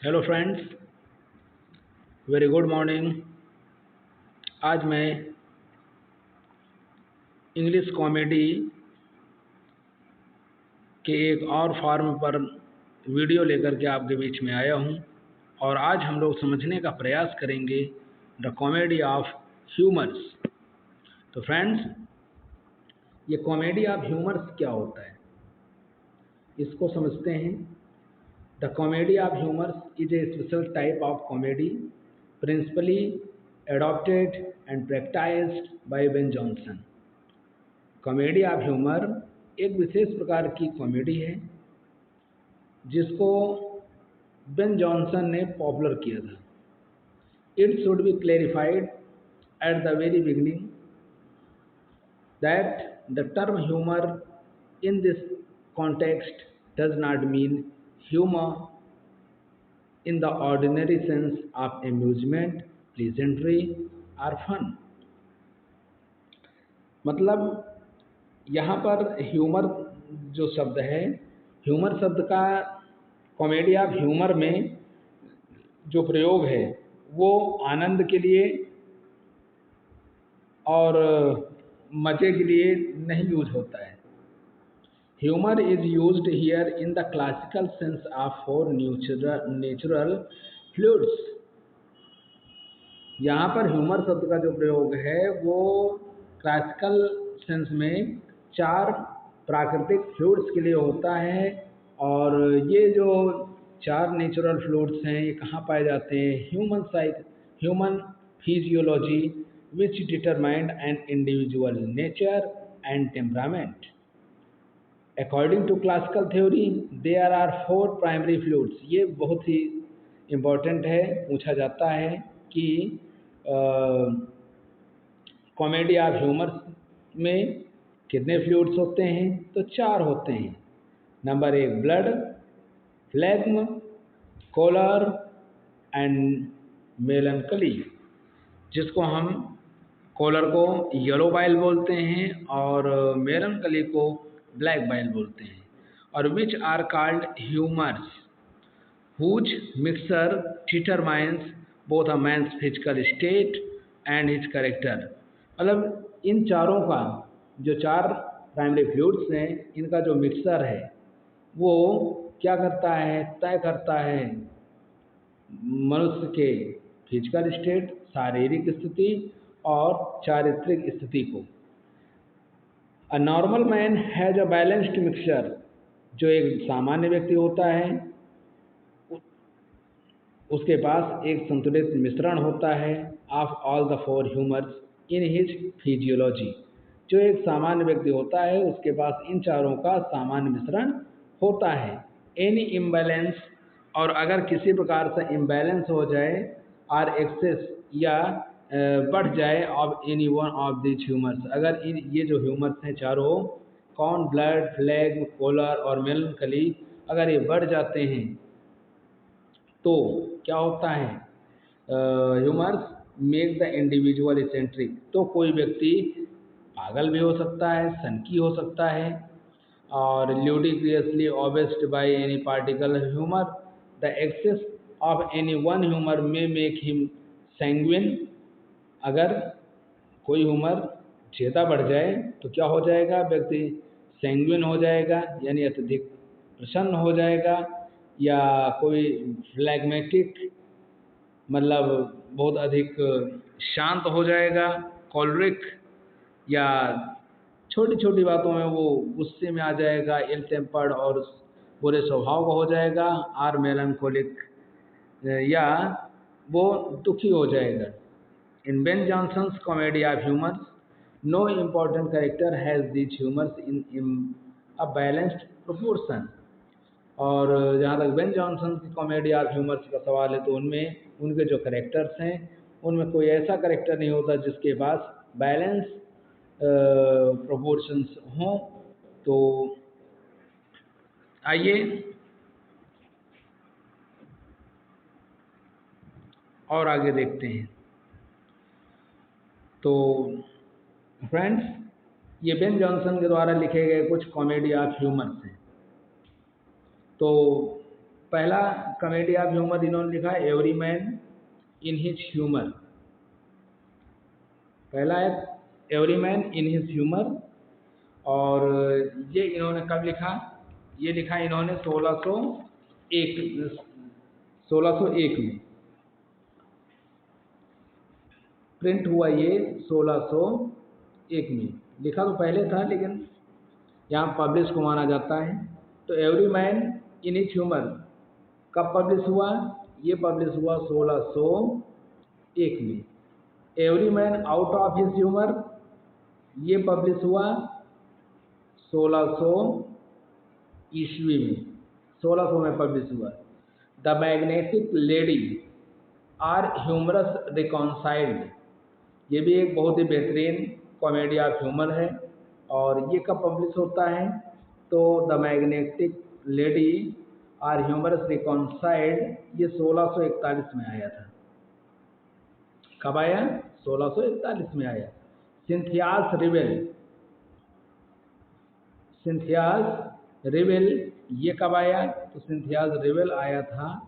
Hello friends, very good morning. आज मैं English comedy के एक और फॉर्म पर वीडियो लेकर के आपके बीच में आया हूं और आज हम लोग समझने का प्रयास करेंगे द कॉमेडी ऑफ ह्यूमर्स। तो फ्रेंड्स, ये कॉमेडी ऑफ ह्यूमर्स क्या होता है, इसको समझते हैं। The comedy of humours is a special type of comedy principally adopted and practiced by Ben Jonson। Comedy of humour एक विशेष प्रकार की कॉमेडी है जिसको बेन जॉनसन ने पॉपुलर किया था। It should be clarified at the very beginning that the term humour in this context does not mean humor in the ordinary sense of amusement, pleasantry or fun। मतलब यहाँ पर humour जो शब्द है, humour शब्द का कॉमेडी ऑफ ह्यूमर में जो प्रयोग है वो आनंद के लिए और मज़े के लिए नहीं यूज होता है। Humour is used here in the classical sense of for natural fluids. यहाँ पर ह्यूमर शब्द का जो प्रयोग है वो क्लासिकल सेंस में चार प्राकृतिक फ्लूइड्स के लिए होता है। और ये जो चार नेचुरल फ्लूइड्स हैं ये कहाँ पाए जाते हैं? Human physiology which determined an individual nature and temperament. According to classical theory there are four primary fluids. ये बहुत ही इम्पोर्टेंट है, पूछा जाता है कि कॉमेडी ऑफ ह्यूमर में कितने फ्लूइड्स होते हैं? तो चार होते हैं। नंबर एक ब्लड, फ्लेग्म, कोलर एंड मेलनकली, जिसको हम कोलर को येलो बाइल बोलते हैं और मेलनकली को ब्लैक बाइल बोलते हैं। और which are called humours whose mixture determines both a man's physical state and his character. मतलब इन चारों का जो चार प्राइमरी फ्लूइड्स हैं, इनका जो मिक्सर है वो क्या करता है? तय करता है मनुष्य के फिजिकल स्टेट, शारीरिक स्थिति और चारित्रिक स्थिति को। A normal man has a balanced mixture. जो एक सामान्य व्यक्ति होता है उसके पास एक संतुलित मिश्रण होता है of all the four humours in his physiology. जो एक सामान्य व्यक्ति होता है उसके पास इन चारों का सामान्य मिश्रण होता है। एनी इम्बैलेंस, और अगर किसी प्रकार से इम्बैलेंस हो जाए और एक्सेस या बढ़ जाए of any one of this humours, अगर ये जो ह्यूमर्स हैं चारों, कौन? ब्लड, फ्लैग, कोलर और मेलनकली, अगर ये बढ़ जाते हैं तो क्या होता है? Humours make the individual eccentric. तो कोई व्यक्ति पागल भी हो सकता है, सनकी हो सकता है। और ludicrously obsessed by any particle humour, the excess of any one humour में मेक हिम सैंग्विन। अगर कोई ह्यूमर ज़्यादा बढ़ जाए तो क्या हो जाएगा? व्यक्ति सैंग्विन हो जाएगा, यानी अत्यधिक प्रसन्न हो जाएगा। या कोई फ्लैग्मेटिक, मतलब बहुत अधिक शांत हो जाएगा। कॉलरिक, या छोटी छोटी बातों में वो गुस्से में आ जाएगा, इल टेम्पर्ड और बुरे स्वभाव का हो जाएगा। आर मेलनकोलिक, या वो दुखी हो जाएगा। In Ben Jonson's comedy of humours no important character has these humours in a balanced proportion. और जहाँ तक बेन जॉनसन की कॉमेडी ऑफ ह्यूमर्स का सवाल है तो उनमें उनके जो करेक्टर्स हैं उनमें कोई ऐसा करेक्टर नहीं होता जिसके पास बैलेंस प्रोपोर्शंस हों। तो आइए और आगे देखते हैं। तो फ्रेंड्स, ये बेन जॉनसन के द्वारा लिखे गए कुछ कॉमेडी ऑफ ह्यूमर्स हैं। तो पहला कॉमेडी ऑफ ह्यूमर इन्होंने लिखा every man in his humour. पहला है every man in his humour, और ये इन्होंने कब लिखा? ये लिखा इन्होंने 1601 में प्रिंट हुआ, ये 1601 में। लिखा तो पहले था लेकिन यहाँ पब्लिश को माना जाता है। तो every man in his humour कब पब्लिश हुआ? ये पब्लिश हुआ 1601 में। Every man out of his humour ये पब्लिश हुआ 1600 ईस्वी में, 1600 में पब्लिश हुआ। The magnetic lady or humours reconciled, ये भी एक बहुत ही बेहतरीन कॉमेडी ऑफ ह्यूमर है। और ये कब पब्लिश होता है? तो the magnetic lady or humours reconciled ये 1641 में आया था। कब आया? 1641 में आया। सिंथियास रिवेल ये कब आया? तो सिंथियास रिवेल आया था,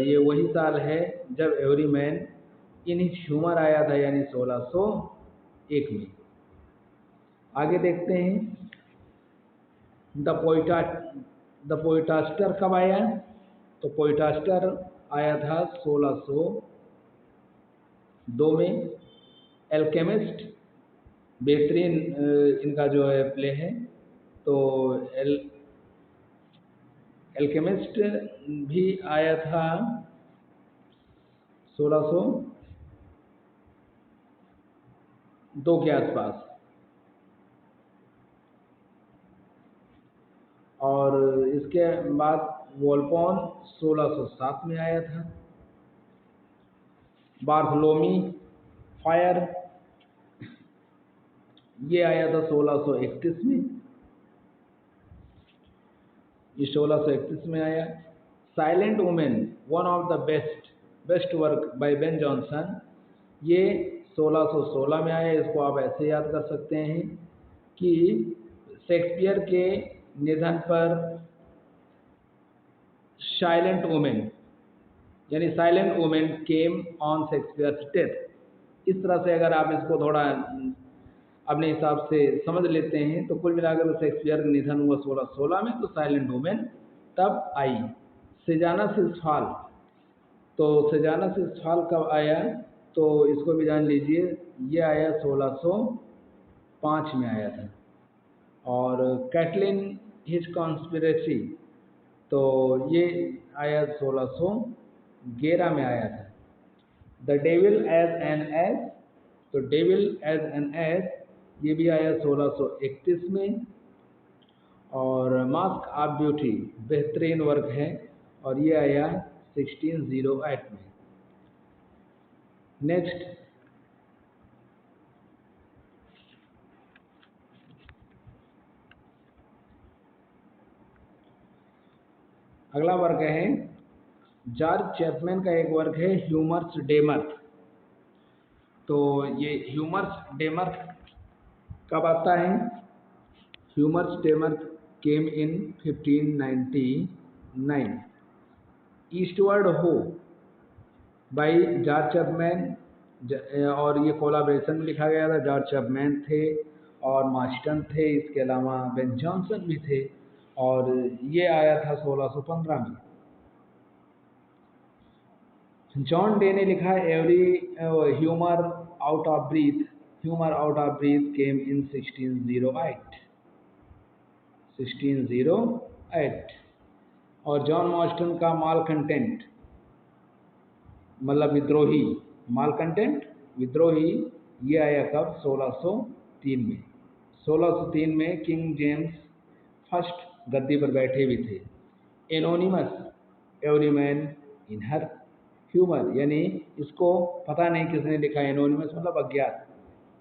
ये वही साल है जब every man in his humour आया था, यानी 1601 में। आगे देखते हैं द पोइटास्टर कब आया? तो पोइटास्टर आया था 1602 में। एल्केमिस्ट बेहतरीन इनका जो है प्ले है। तो एल्केमिस्ट भी आया था 1602 के आसपास। और इसके बाद वोल्पोन 1607 में आया था। बार्थलोमी फायर ये आया था 1631 में, ये 1631 में आया। Silent women one of the best work by Ben Johnson ये 1616 में आया। इसको आप ऐसे याद कर सकते हैं कि शेक्सपियर के निधन पर साइलेंट वुमेन यानी silent woman came on Shakespeare's death. इस तरह से अगर आप इसको थोड़ा अपने हिसाब से समझ लेते हैं तो कुल मिलाकर शेक्सपियर का निधन हुआ 1616 में, तो साइलेंट वुमेन तब आई। सेजाना सिसफाल, तो सेजाना सिसफाल कब आया? तो इसको भी जान लीजिए, ये आया 1605 में आया था। और कैटलिन हिज कॉन्स्पिरेसी तो ये आया 1611 में आया था। The devil is an ass, तो डेविल एज एन एस ये भी आया 1631 में। और मास्क ऑफ ब्यूटी बेहतरीन वर्क है और ये आया 1608 में। नेक्स्ट अगला वर्क है जॉर्ज चैपमैन का एक वर्क है ह्यूमर्स डेमर्थ। तो ये ह्यूमर्स डेमर्थ कब आता है? ह्यूमर्स डेमर्थ केम इन 1599। ईस्टवर्ड हो बाई जॉर्ज चैपमैन, और ये कोलाब्रेशन में लिखा गया था। जॉर्ज चैपमैन थे और मास्टन थे, इसके अलावा बेन जॉनसन भी थे। और ये आया था 1615 में। जॉन डे ने लिखा every humour out of breath came in 1608। और जॉन मॉस्टन का मालकंटेंट मतलब विद्रोही ये आया कब? 1603 में। 1603 में किंग जेम्स फर्स्ट गद्दी पर बैठे भी थे। एनोनिमस एवरी मैन इन हर ह्यूमर, यानी इसको पता नहीं किसने लिखा। एनोनिमस मतलब अज्ञात।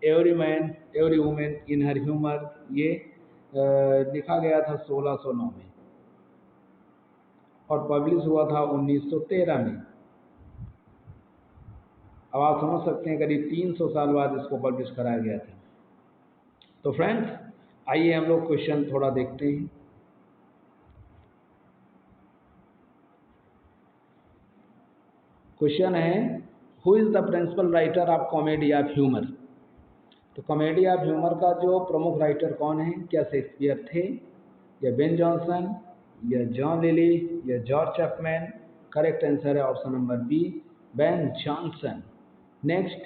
Every man every woman in her humour ये लिखा गया था 1609 में और पब्लिश हुआ था 1913 में। अब आप समझ सकते हैं करीब 300 साल बाद इसको पब्लिश कराया गया था। तो फ्रेंड्स आइए हम लोग क्वेश्चन थोड़ा देखते हैं। क्वेश्चन है, who is the principal writer of comedy of humour. तो कॉमेडी ऑफ ह्यूमर का जो प्रमुख राइटर कौन है? क्या शेक्सपियर थे, या बेन जॉनसन, या जॉन लिली, या जॉर्ज चैपमैन? करेक्ट आंसर है option number B, Ben Jonson. Next,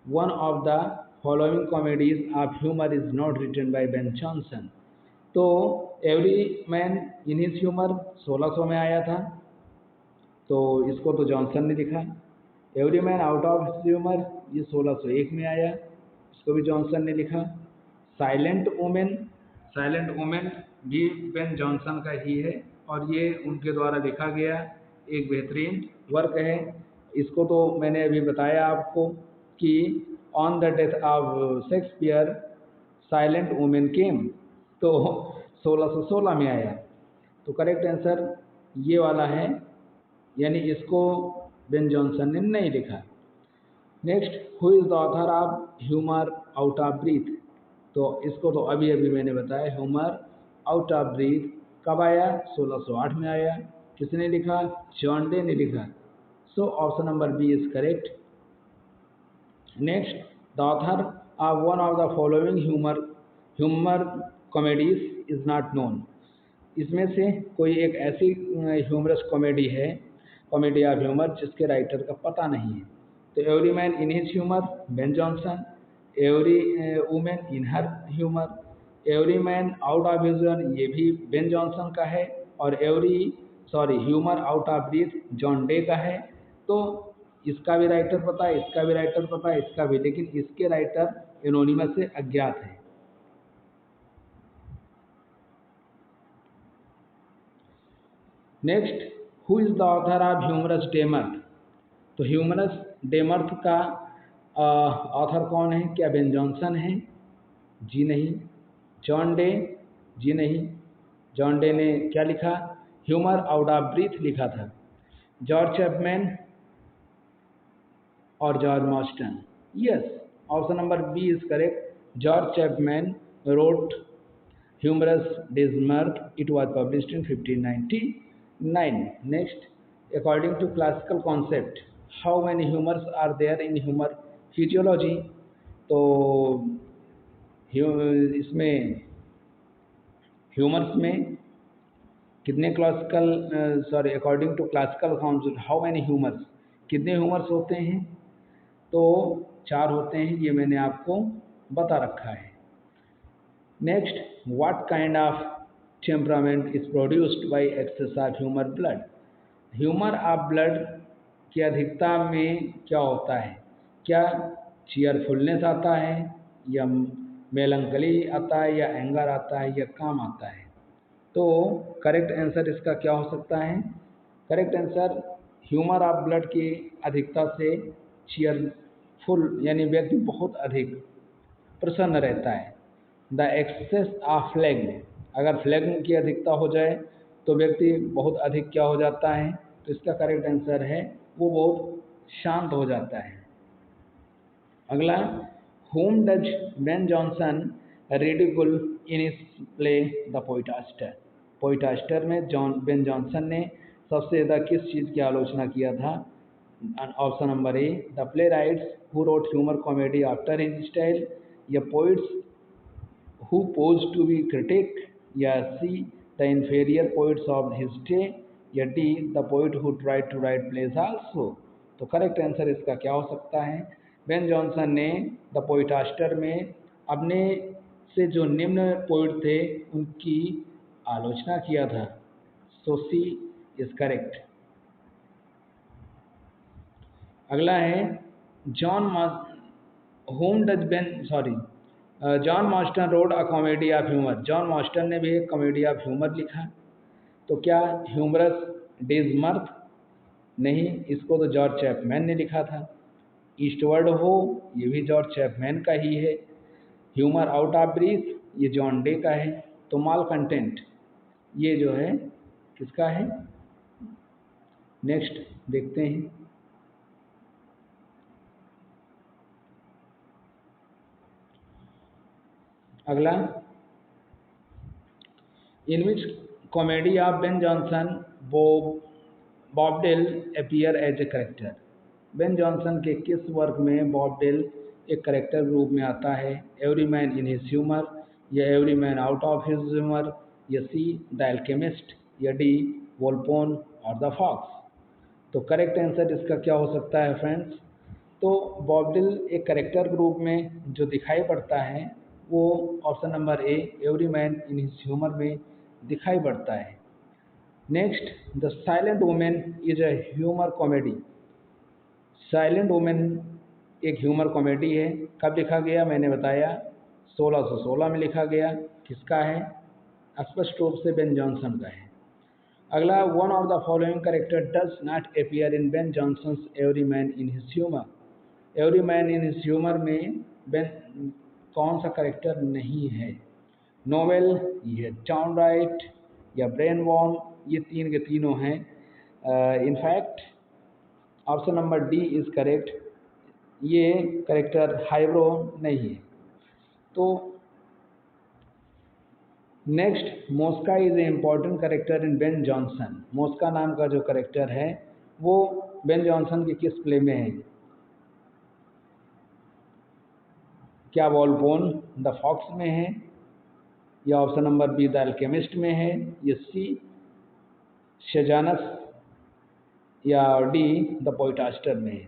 one of the following comedies of humour is not written by Ben Jonson. तो every man in his humour 1600 में आया था, तो इसको तो जॉनसन ने लिखा। Every man out of his humour ये 1601 में आया, इसको भी जॉनसन ने लिखा। साइलेंट वुमेन, साइलेंट वुमेन भी बेन जॉनसन का ही है, और ये उनके द्वारा लिखा गया एक बेहतरीन वर्क है। इसको तो मैंने अभी बताया आपको कि on the death of Shakespeare silent woman came, तो 1616 में आया। तो करेक्ट आंसर ये वाला है, यानी इसको बेन जॉनसन ने नहीं लिखा। Next, who is the author of humour out of breathe. तो इसको तो अभी अभी मैंने बताया, ह्यूमर आउट ऑफ ब्रीथ कब आया? 1608 में आया। किसने लिखा? जॉन डे ने लिखा। So option number B is correct. Next, the author of one of the following humour comedies is not known. इसमें से कोई एक ऐसी ह्यूमरस कॉमेडी है, कॉमेडी ऑफ ह्यूमर, जिसके राइटर का पता नहीं है। तो every man in his humour Ben Jonson, every woman in her humour, every man out of his ये भी बेन जॉनसन का है, और humour out of breath John day का है। तो इसका भी राइटर पता है, इसका भी राइटर पता है, इसका भी, लेकिन इसके राइटर एनोनिमस से अज्ञात है। Next, who is the author of humorous day's mirth. तो ह्यूमरस डेमर्थ का ऑथर कौन है? क्या बेन जॉनसन है? जी नहीं। John day? जी नहीं। जॉन डे ने क्या लिखा? ह्यूमर आउट ऑफ ब्रीथ लिखा था। जॉर्ज चैपमैन और George Marston? Yes, option number B is correct. George Chapman wrote Humorous Desmond. It was published in 1599. Next, according to classical concept, how many humors are there in humor physiology? तो इसमें humours में कितने according to classical council how many humours, कितने humours होते हैं? तो 4 होते हैं, ये मैंने आपको बता रखा है। Next, what kind of temperament is produced by access of humour blood. Humour of blood की अधिकता में क्या होता है? क्या चीयरफुलनेस आता है, या मेलंकली आता है, या एंगर आता है, या काम आता है? तो करेक्ट आंसर इसका क्या हो सकता है? Correct answer, humour of blood की अधिकता से चीयरफुल, यानी व्यक्ति बहुत अधिक प्रसन्न रहता है। द एक्सेस ऑफ फ्लेग्म, अगर फ्लेग्म की अधिकता हो जाए तो व्यक्ति बहुत अधिक क्या हो जाता है? तो इसका करेक्ट आंसर है वो बहुत शांत हो जाता है। अगला, whom does बेन जॉनसन रिडिकुल इन इस प्ले द पोइटास्टर। पोइटास्टर में बेन जॉनसन ने सबसे ज़्यादा किस चीज़ की आलोचना किया था? Option number A, the play rights who wrote humour comedy after his style, या poets who posed to be critic, या C, the inferior poets of his day, या D, the poet who tried to write plays also। तो correct answer इसका क्या हो सकता है? Ben Jonson ने द पोइटास्टर में अपने से जो निम्न पोइट थे उनकी आलोचना किया था। So C is correct. अगला है, John Marston wrote a comedy of humour. John Marston ने भी एक कॉमेडी ऑफ ह्यूमर लिखा। तो क्या ह्यूमरस डेजमर्थ? नहीं, इसको तो जॉर्ज चैपमैन ने लिखा था। ईस्टवर्ड हो, ये भी जॉर्ज चैपमैन का ही है। ह्यूमर आउट ऑफ ब्रीथ, ये जॉन डे का है। तो माल कंटेंट ये जो है किसका है? नेक्स्ट देखते हैं। अगला, in which comedy of Ben Jonson Bobadil appear as a character. Ben Jonson के किस वर्क में बॉब डिल एक करेक्टर ग्रुप में आता है? Every man in his humour, या every man out of his humour, या सी द एल्केमिस्ट, या डी वोल्पोन और द फॉक्स? तो करेक्ट आंसर इसका क्या हो सकता है फ्रेंड्स? तो बॉब डिल एक करेक्टर ग्रुप में जो दिखाई पड़ता है वो option number A every man in his humour में दिखाई पड़ता है। Next, the silent women is a humour comedy. Silent women एक ह्यूमर कॉमेडी है। कब लिखा गया? मैंने बताया 1616 में लिखा गया। किसका है? स्पष्ट रूप से बेन जॉनसन का है। अगला, one of the following character does not appear in Ben Jonson's every man in his humour. Every man in his humour में बेन कौन सा करेक्टर नहीं है? नोवेल, ये टाउन राइट, या ब्रेन वॉर्म, ये तीन के तीनों हैं। In fact option number d is correct, ये करेक्टर हाइब्रो नहीं है। तो next, Mosca is a important character in Ben Jonson. Mosca नाम का जो करेक्टर है वो बेन जॉनसन की किस प्ले में है? क्या वॉल्पोन द फॉक्स में है, या option number be the alchemist में है, या सी शेजानस, या डी द पोइटास्टर में है?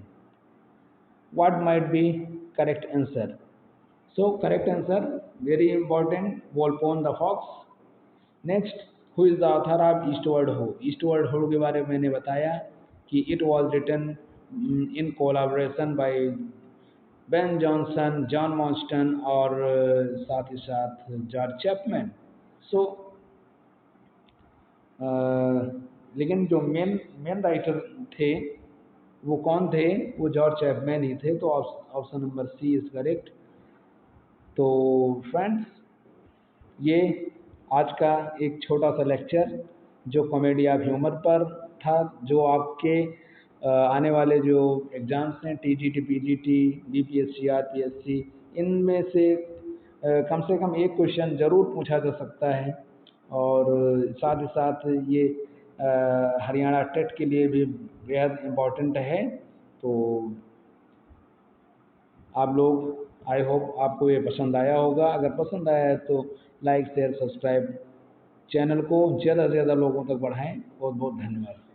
What might be correct answer? So correct answer, very important, Volpone the fox. Next, who is the author of Eastward Ho? Eastward Ho के बारे में मैंने बताया कि it was written in collaboration by Ben Jonson, John Marston और साथ ही साथ George Chapman. सो लेकिन जो मेन राइटर थे वो कौन थे? वो जॉर्ज चैपमैन ही थे। तो option number c is correct. तो फ्रेंड्स, ये आज का एक छोटा सा लेक्चर जो कॉमेडी ऑफ ह्यूमर पर था, जो आपके आने वाले जो एग्ज़ाम्स हैं टीजीटी, पीजीटी, बीपीएससी, आरपीएससी, इनमें से कम एक क्वेश्चन ज़रूर पूछा जा सकता है। और साथ ही साथ ये हरियाणा टेट के लिए भी बेहद इम्पॉर्टेंट है। तो आप लोग, आई होप आपको ये पसंद आया होगा। अगर पसंद आया है तो लाइक शेयर सब्सक्राइब चैनल को ज़्यादा से ज़्यादा लोगों तक बढ़ाएं। बहुत बहुत धन्यवाद।